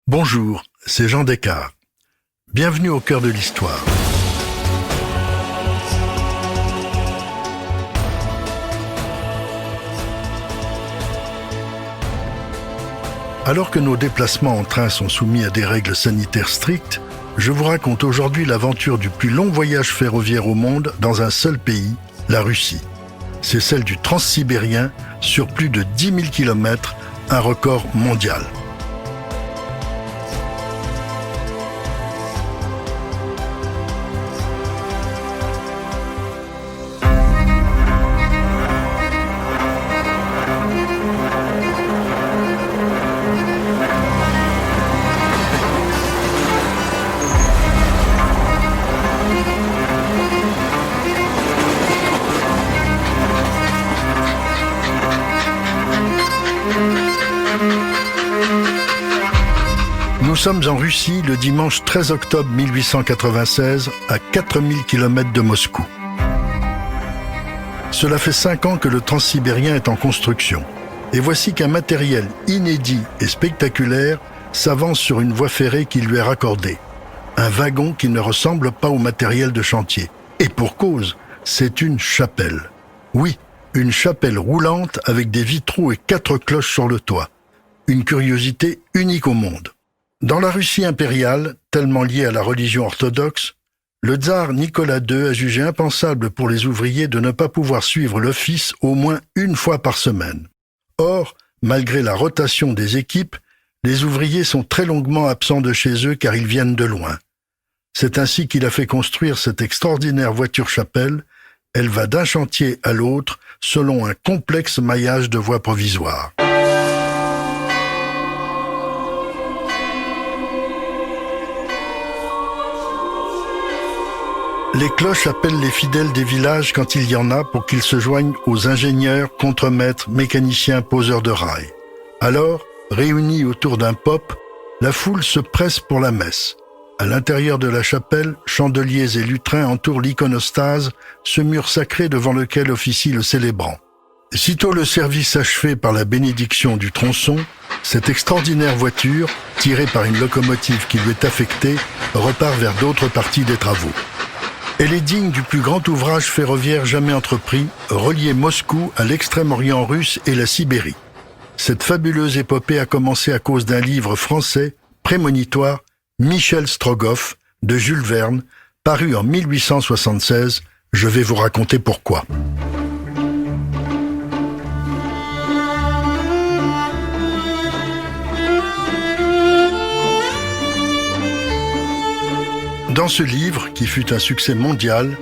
Bonjour, c'est Jean Descartes. Bienvenue au cœur de l'histoire. Alors que nos déplacements en train sont soumis à des règles sanitaires strictes, je vous raconte aujourd'hui l'aventure du plus long voyage ferroviaire au monde dans un seul pays, la Russie. C'est celle du transsibérien sur plus de 10 000 km, un record mondial. Nous sommes en Russie le dimanche 13 octobre 1896, à 4000 km de Moscou. Cela fait 5 ans que le transsibérien est en construction. Et voici qu'un matériel inédit et spectaculaire s'avance sur une voie ferrée qui lui est raccordée. Un wagon qui ne ressemble pas au matériel de chantier. Et pour cause, c'est une chapelle. Oui, une chapelle roulante avec des vitraux et 4 cloches sur le toit. Une curiosité unique au monde. Dans la Russie impériale, tellement liée à la religion orthodoxe, le tsar Nicolas II a jugé impensable pour les ouvriers de ne pas pouvoir suivre l'office au moins une fois par semaine. Or, malgré la rotation des équipes, les ouvriers sont très longuement absents de chez eux car ils viennent de loin. C'est ainsi qu'il a fait construire cette extraordinaire voiture-chapelle. Elle va d'un chantier à l'autre selon un complexe maillage de voies provisoires. Les cloches appellent les fidèles des villages quand il y en a pour qu'ils se joignent aux ingénieurs, contremaîtres, mécaniciens, poseurs de rails. Alors, réunis autour d'un pop, la foule se presse pour la messe. À l'intérieur de la chapelle, chandeliers et lutrins entourent l'iconostase, ce mur sacré devant lequel officie le célébrant. Sitôt le service achevé par la bénédiction du tronçon, cette extraordinaire voiture, tirée par une locomotive qui lui est affectée, repart vers d'autres parties des travaux. Elle est digne du plus grand ouvrage ferroviaire jamais entrepris, relier Moscou à l'extrême-orient russe et la Sibérie. Cette fabuleuse épopée a commencé à cause d'un livre français, prémonitoire, Michel Strogoff, de Jules Verne, paru en 1876. Je vais vous raconter pourquoi. Dans ce livre, qui fut un succès mondial,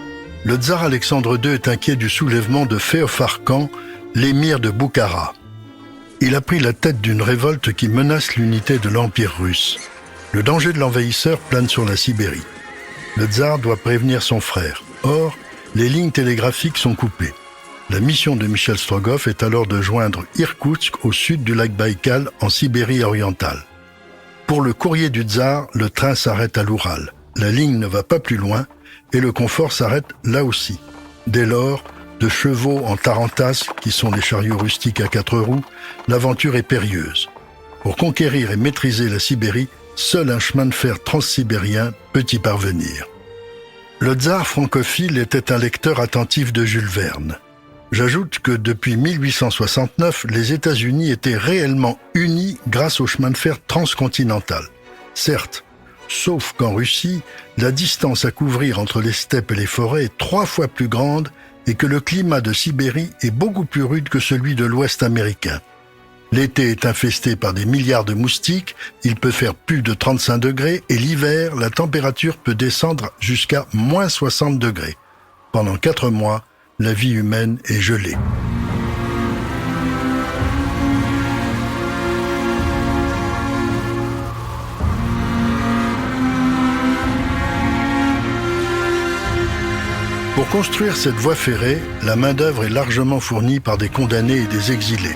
le tsar Alexandre II est inquiet du soulèvement de Féofar Khan, l'émir de Boukhara. Il a pris la tête d'une révolte qui menace l'unité de l'Empire russe. Le danger de l'envahisseur plane sur la Sibérie. Le tsar doit prévenir son frère. Or, les lignes télégraphiques sont coupées. La mission de Michel Strogoff est alors de joindre Irkoutsk au sud du lac Baïkal en Sibérie orientale. Pour le courrier du tsar, le train s'arrête à l'Oural. La ligne ne va pas plus loin et le confort s'arrête là aussi. Dès lors, de chevaux en tarantasse, qui sont les chariots rustiques à 4 roues, l'aventure est périlleuse. Pour conquérir et maîtriser la Sibérie, seul un chemin de fer transsibérien peut y parvenir. Le tsar francophile était un lecteur attentif de Jules Verne. J'ajoute que depuis 1869, les États-Unis étaient réellement unis grâce au chemin de fer transcontinental. Certes, sauf qu'en Russie, la distance à couvrir entre les steppes et les forêts est 3 fois plus grande et que le climat de Sibérie est beaucoup plus rude que celui de l'Ouest américain. L'été est infesté par des milliards de moustiques, il peut faire plus de 35 degrés et l'hiver, la température peut descendre jusqu'à moins 60 degrés. Pendant 4 mois, la vie humaine est gelée. Pour construire cette voie ferrée, la main-d'œuvre est largement fournie par des condamnés et des exilés.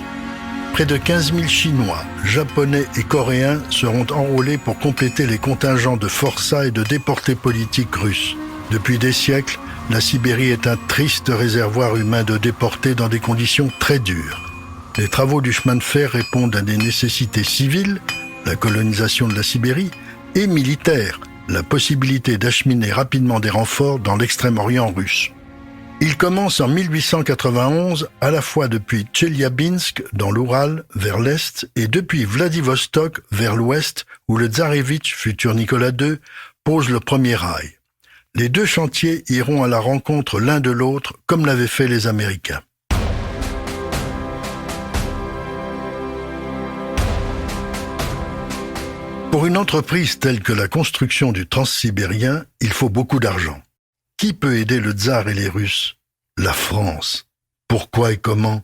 Près de 15 000 Chinois, Japonais et Coréens seront enrôlés pour compléter les contingents de forçats et de déportés politiques russes. Depuis des siècles, la Sibérie est un triste réservoir humain de déportés dans des conditions très dures. Les travaux du chemin de fer répondent à des nécessités civiles, la colonisation de la Sibérie, et militaire, la possibilité d'acheminer rapidement des renforts dans l'extrême-orient russe. Il commence en 1891 à la fois depuis Tcheliabinsk dans l'Oural vers l'est et depuis Vladivostok vers l'ouest où le tsarevitch, futur Nicolas II, pose le premier rail. Les deux chantiers iront à la rencontre l'un de l'autre comme l'avaient fait les Américains. Pour une entreprise telle que la construction du transsibérien, il faut beaucoup d'argent. Qui peut aider le tsar et les Russes? La France. Pourquoi et comment?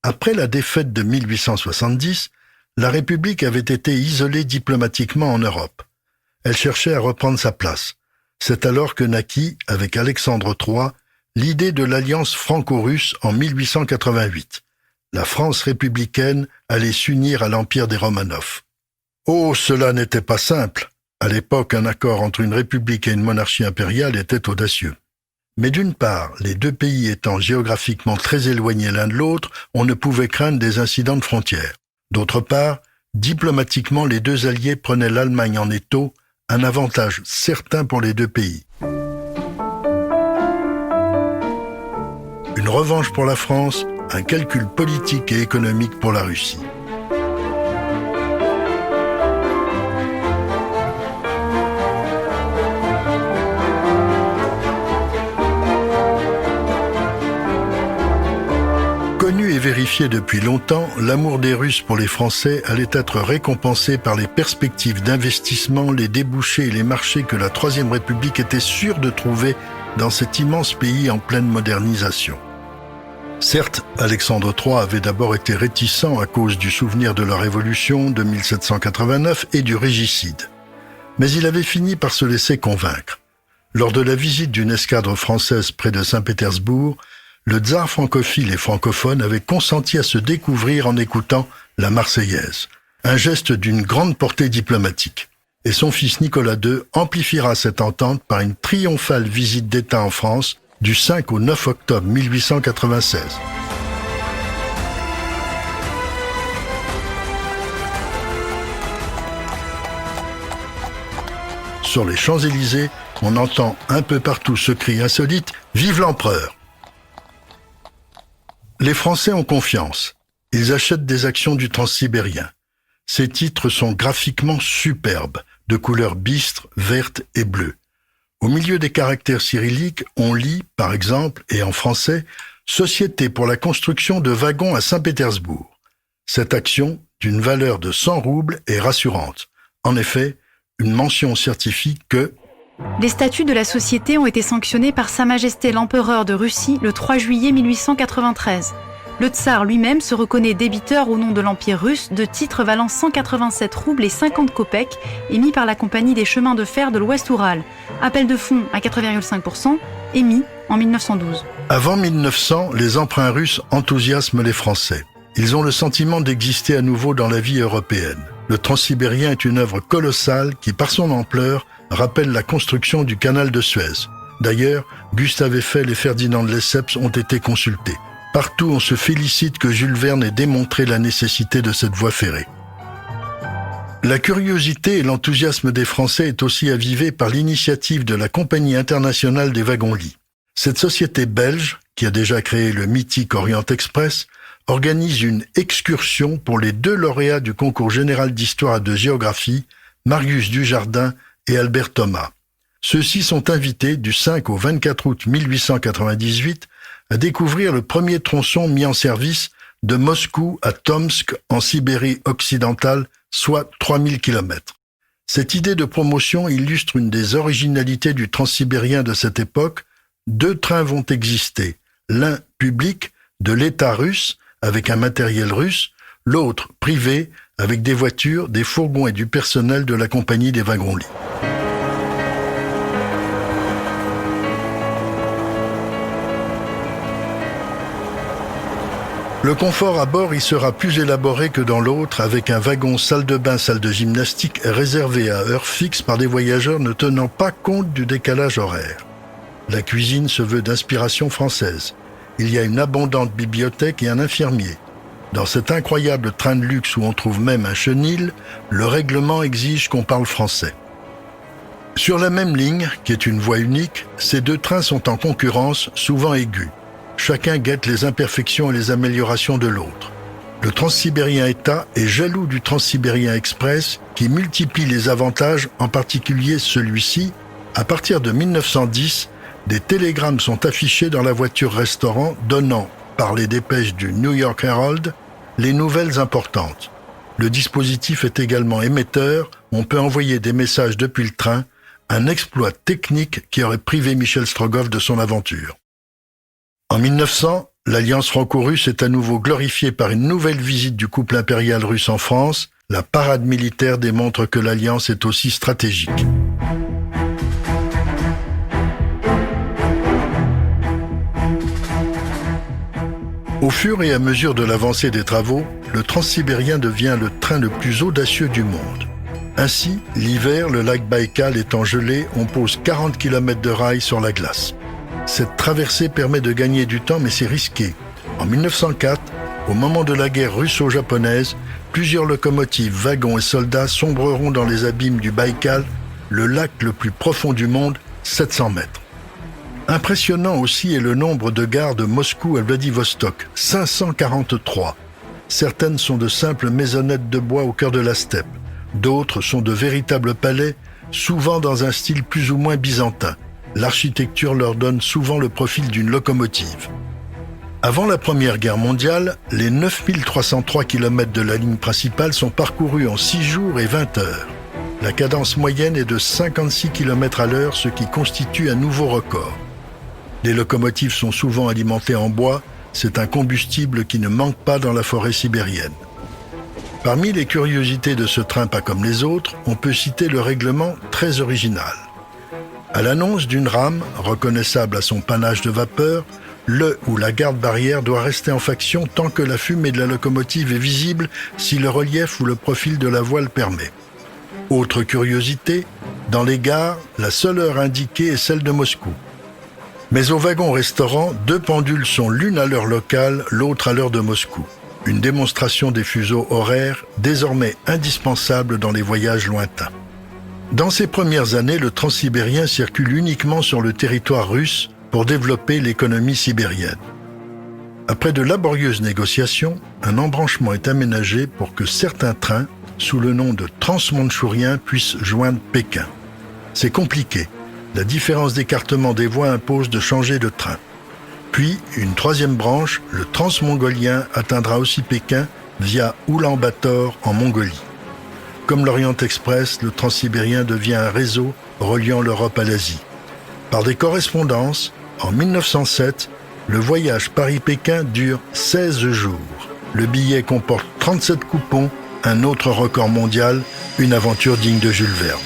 Après la défaite de 1870, la République avait été isolée diplomatiquement en Europe. Elle cherchait à reprendre sa place. C'est alors que naquit, avec Alexandre III, l'idée de l'alliance franco-russe en 1888. La France républicaine allait s'unir à l'empire des Romanov. Oh, cela n'était pas simple. À l'époque, un accord entre une république et une monarchie impériale était audacieux. Mais d'une part, les deux pays étant géographiquement très éloignés l'un de l'autre, on ne pouvait craindre des incidents de frontières. D'autre part, diplomatiquement, les deux alliés prenaient l'Allemagne en étau, un avantage certain pour les deux pays. Une revanche pour la France, un calcul politique et économique pour la Russie. Connu et vérifié depuis longtemps, l'amour des Russes pour les Français allait être récompensé par les perspectives d'investissement, les débouchés et les marchés que la Troisième République était sûre de trouver dans cet immense pays en pleine modernisation. Certes, Alexandre III avait d'abord été réticent à cause du souvenir de la Révolution de 1789 et du régicide. Mais il avait fini par se laisser convaincre. Lors de la visite d'une escadre française près de Saint-Pétersbourg, le tsar francophile et francophone avait consenti à se découvrir en écoutant la Marseillaise, un geste d'une grande portée diplomatique. Et son fils Nicolas II amplifiera cette entente par une triomphale visite d'État en France du 5 au 9 octobre 1896. Sur les Champs-Élysées, on entend un peu partout ce cri insolite « Vive l'empereur !» Les Français ont confiance. Ils achètent des actions du transsibérien. Ces titres sont graphiquement superbes, de couleurs bistre, verte et bleue. Au milieu des caractères cyrilliques, on lit, par exemple, et en français, « Société pour la construction de wagons à Saint-Pétersbourg ». Cette action, d'une valeur de 100 roubles, est rassurante. En effet, une mention certifie que les statuts de la société ont été sanctionnés par Sa Majesté l'Empereur de Russie le 3 juillet 1893. Le tsar lui-même se reconnaît débiteur au nom de l'Empire russe de titres valant 187 roubles et 50 kopecks émis par la Compagnie des chemins de fer de l'Ouest Oural. Appel de fonds à 4,5%, émis en 1912. Avant 1900, les emprunts russes enthousiasment les Français. Ils ont le sentiment d'exister à nouveau dans la vie européenne. Le transsibérien est une œuvre colossale qui, par son ampleur, rappelle la construction du canal de Suez. D'ailleurs, Gustave Eiffel et Ferdinand de Lesseps ont été consultés. Partout, on se félicite que Jules Verne ait démontré la nécessité de cette voie ferrée. La curiosité et l'enthousiasme des Français est aussi avivé par l'initiative de la Compagnie internationale des wagons-lits. Cette société belge, qui a déjà créé le mythique Orient Express, organise une excursion pour les 2 lauréats du concours général d'histoire et de géographie, Marius Dujardin et Albert Thomas. Ceux-ci sont invités du 5 au 24 août 1898 à découvrir le premier tronçon mis en service de Moscou à Tomsk en Sibérie occidentale, soit 3000 km. Cette idée de promotion illustre une des originalités du transsibérien de cette époque. 2 trains vont exister, l'un public de l'État russe avec un matériel russe, l'autre privé avec des voitures, des fourgons et du personnel de la compagnie des wagons-lits. Le confort à bord y sera plus élaboré que dans l'autre, avec un wagon salle de bain, salle de gymnastique réservé à heure fixe par des voyageurs ne tenant pas compte du décalage horaire. La cuisine se veut d'inspiration française. Il y a une abondante bibliothèque et un infirmier. Dans cet incroyable train de luxe où on trouve même un chenil, le règlement exige qu'on parle français. Sur la même ligne, qui est une voie unique, ces deux trains sont en concurrence, souvent aiguë. Chacun guette les imperfections et les améliorations de l'autre. Le Transsibérien État est jaloux du Transsibérien Express qui multiplie les avantages, en particulier celui-ci. À partir de 1910, des télégrammes sont affichés dans la voiture-restaurant donnant, par les dépêches du New York Herald, les nouvelles importantes. Le dispositif est également émetteur, on peut envoyer des messages depuis le train, un exploit technique qui aurait privé Michel Strogoff de son aventure. En 1900, l'alliance franco-russe est à nouveau glorifiée par une nouvelle visite du couple impérial russe en France. La parade militaire démontre que l'alliance est aussi stratégique. Au fur et à mesure de l'avancée des travaux, le Transsibérien devient le train le plus audacieux du monde. Ainsi, l'hiver, le lac Baïkal étant gelé, on pose 40 km de rails sur la glace. Cette traversée permet de gagner du temps, mais c'est risqué. En 1904, au moment de la guerre russo-japonaise, plusieurs locomotives, wagons et soldats sombreront dans les abîmes du Baïkal, le lac le plus profond du monde, 700 mètres. Impressionnant aussi est le nombre de gares de Moscou à Vladivostok, 543. Certaines sont de simples maisonnettes de bois au cœur de la steppe. D'autres sont de véritables palais, souvent dans un style plus ou moins byzantin. L'architecture leur donne souvent le profil d'une locomotive. Avant la Première Guerre mondiale, les 9303 km de la ligne principale sont parcourus en 6 jours et 20 heures. La cadence moyenne est de 56 km à l'heure, ce qui constitue un nouveau record. Les locomotives sont souvent alimentées en bois, c'est un combustible qui ne manque pas dans la forêt sibérienne. Parmi les curiosités de ce train pas comme les autres, on peut citer le règlement très original. À l'annonce d'une rame, reconnaissable à son panache de vapeur, le ou la garde-barrière doit rester en faction tant que la fumée de la locomotive est visible si le relief ou le profil de la voie le permet. Autre curiosité, dans les gares, la seule heure indiquée est celle de Moscou. Mais au wagon-restaurant, 2 pendules sont l'une à l'heure locale, l'autre à l'heure de Moscou. Une démonstration des fuseaux horaires, désormais indispensable dans les voyages lointains. Dans ces premières années, le Transsibérien circule uniquement sur le territoire russe pour développer l'économie sibérienne. Après de laborieuses négociations, un embranchement est aménagé pour que certains trains, sous le nom de transmandchourien, puissent joindre Pékin. C'est compliqué. La différence d'écartement des voies impose de changer de train. Puis, une troisième branche, le transmongolien, atteindra aussi Pékin via Oulan-Bator en Mongolie. Comme l'Orient Express, le Transsibérien devient un réseau reliant l'Europe à l'Asie. Par des correspondances, en 1907, le voyage Paris-Pékin dure 16 jours. Le billet comporte 37 coupons, un autre record mondial, une aventure digne de Jules Verne.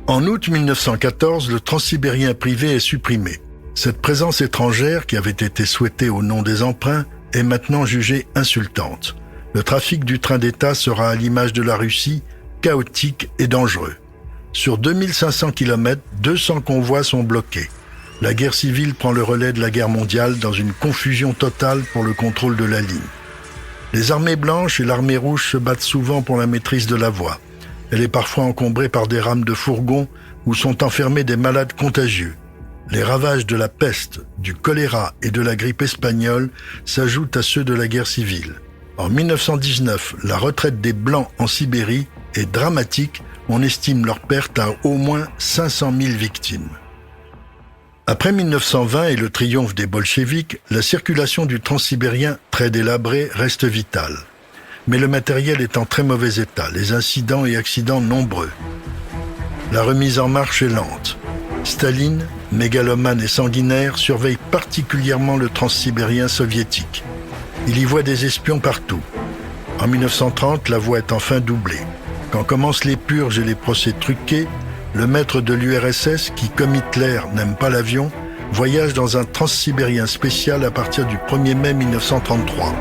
En août 1914, le Transsibérien privé est supprimé. Cette présence étrangère, qui avait été souhaitée au nom des emprunts, est maintenant jugée insultante. Le trafic du train d'État sera à l'image de la Russie, chaotique et dangereux. Sur 2500 km, 200 convois sont bloqués. La guerre civile prend le relais de la guerre mondiale dans une confusion totale pour le contrôle de la ligne. Les armées blanches et l'armée rouge se battent souvent pour la maîtrise de la voie. Elle est parfois encombrée par des rames de fourgons où sont enfermés des malades contagieux. Les ravages de la peste, du choléra et de la grippe espagnole s'ajoutent à ceux de la guerre civile. En 1919, la retraite des Blancs en Sibérie est dramatique. On estime leur perte à au moins 500 000 victimes. Après 1920 et le triomphe des bolcheviks, la circulation du Transsibérien, très délabrée, reste vitale. Mais le matériel est en très mauvais état, les incidents et accidents nombreux. La remise en marche est lente. Staline, mégalomane et sanguinaire, surveille particulièrement le Transsibérien soviétique. Il y voit des espions partout. En 1930, la voie est enfin doublée. Quand commencent les purges et les procès truqués, le maître de l'URSS, qui comme Hitler n'aime pas l'avion, voyage dans un Transsibérien spécial à partir du 1er mai 1933.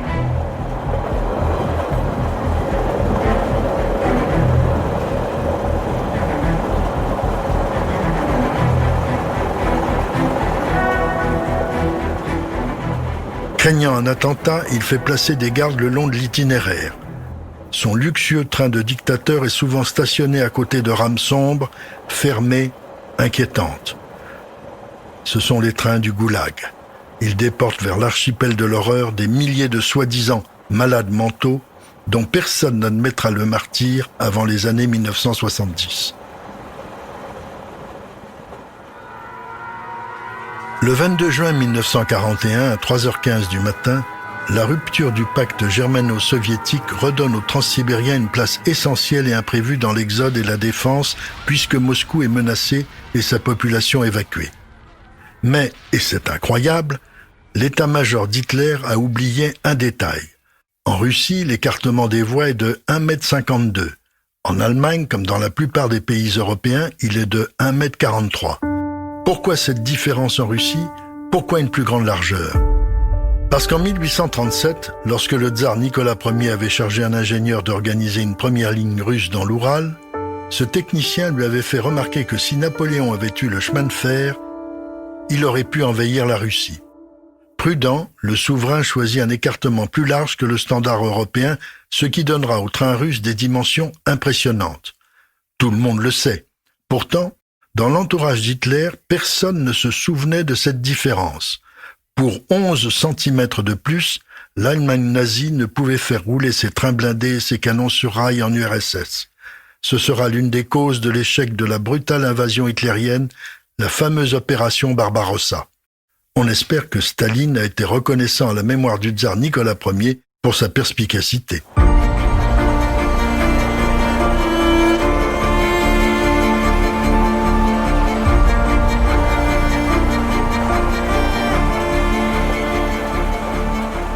Craignant un attentat, il fait placer des gardes le long de l'itinéraire. Son luxueux train de dictateur est souvent stationné à côté de rames sombres, fermées, inquiétantes. Ce sont les trains du goulag. Ils déportent vers l'archipel de l'horreur des milliers de soi-disant malades mentaux dont personne n'admettra le martyre avant les années 1970. Le 22 juin 1941, à 3h15 du matin, la rupture du pacte germano-soviétique redonne aux Transsibériens une place essentielle et imprévue dans l'exode et la défense, puisque Moscou est menacé et sa population évacuée. Mais, et c'est incroyable, l'état-major d'Hitler a oublié un détail. En Russie, l'écartement des voies est de 1,52 m. En Allemagne, comme dans la plupart des pays européens, il est de 1,43 m. Pourquoi cette différence en Russie ? Pourquoi une plus grande largeur ? Parce qu'en 1837, lorsque le tsar Nicolas Ier avait chargé un ingénieur d'organiser une première ligne russe dans l'Oural, ce technicien lui avait fait remarquer que si Napoléon avait eu le chemin de fer, il aurait pu envahir la Russie. Prudent, le souverain choisit un écartement plus large que le standard européen, ce qui donnera au train russe des dimensions impressionnantes. Tout le monde le sait. Pourtant, dans l'entourage d'Hitler, personne ne se souvenait de cette différence. Pour 11 cm de plus, l'Allemagne nazie ne pouvait faire rouler ses trains blindés et ses canons sur rail en URSS. Ce sera l'une des causes de l'échec de la brutale invasion hitlérienne, la fameuse opération Barbarossa. On espère que Staline a été reconnaissant à la mémoire du tsar Nicolas Ier pour sa perspicacité.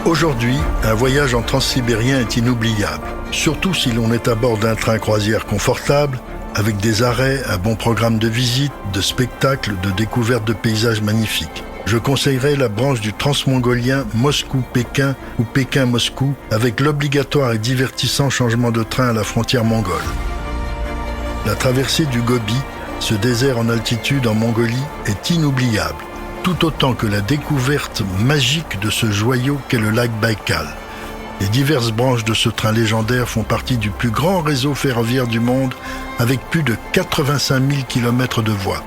Aujourd'hui, un voyage en transsibérien est inoubliable, surtout si l'on est à bord d'un train croisière confortable, avec des arrêts, un bon programme de visites, de spectacles, de découvertes de paysages magnifiques. Je conseillerais la branche du transmongolien Moscou-Pékin ou Pékin-Moscou, avec l'obligatoire et divertissant changement de train à la frontière mongole. La traversée du Gobi, ce désert en altitude en Mongolie, est inoubliable, tout autant que la découverte magique de ce joyau qu'est le lac Baïkal. Les diverses branches de ce train légendaire font partie du plus grand réseau ferroviaire du monde, avec plus de 85 000 km de voies.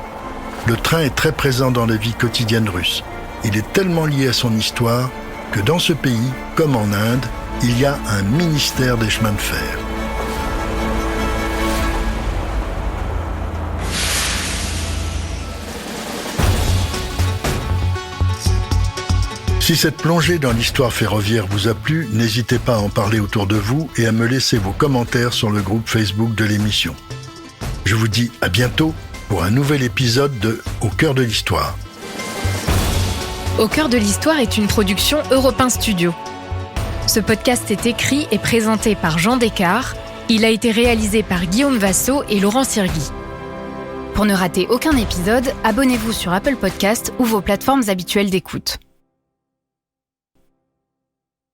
Le train est très présent dans la vie quotidienne russe. Il est tellement lié à son histoire que dans ce pays, comme en Inde, il y a un ministère des chemins de fer. Si cette plongée dans l'histoire ferroviaire vous a plu, n'hésitez pas à en parler autour de vous et à me laisser vos commentaires sur le groupe Facebook de l'émission. Je vous dis à bientôt pour un nouvel épisode de Au cœur de l'histoire. Au cœur de l'histoire est une production Europe 1 Studio. Ce podcast est écrit et présenté par Jean Descartes. Il a été réalisé par Guillaume Vassaux et Laurent Sirgui. Pour ne rater aucun épisode, abonnez-vous sur Apple Podcasts ou vos plateformes habituelles d'écoute.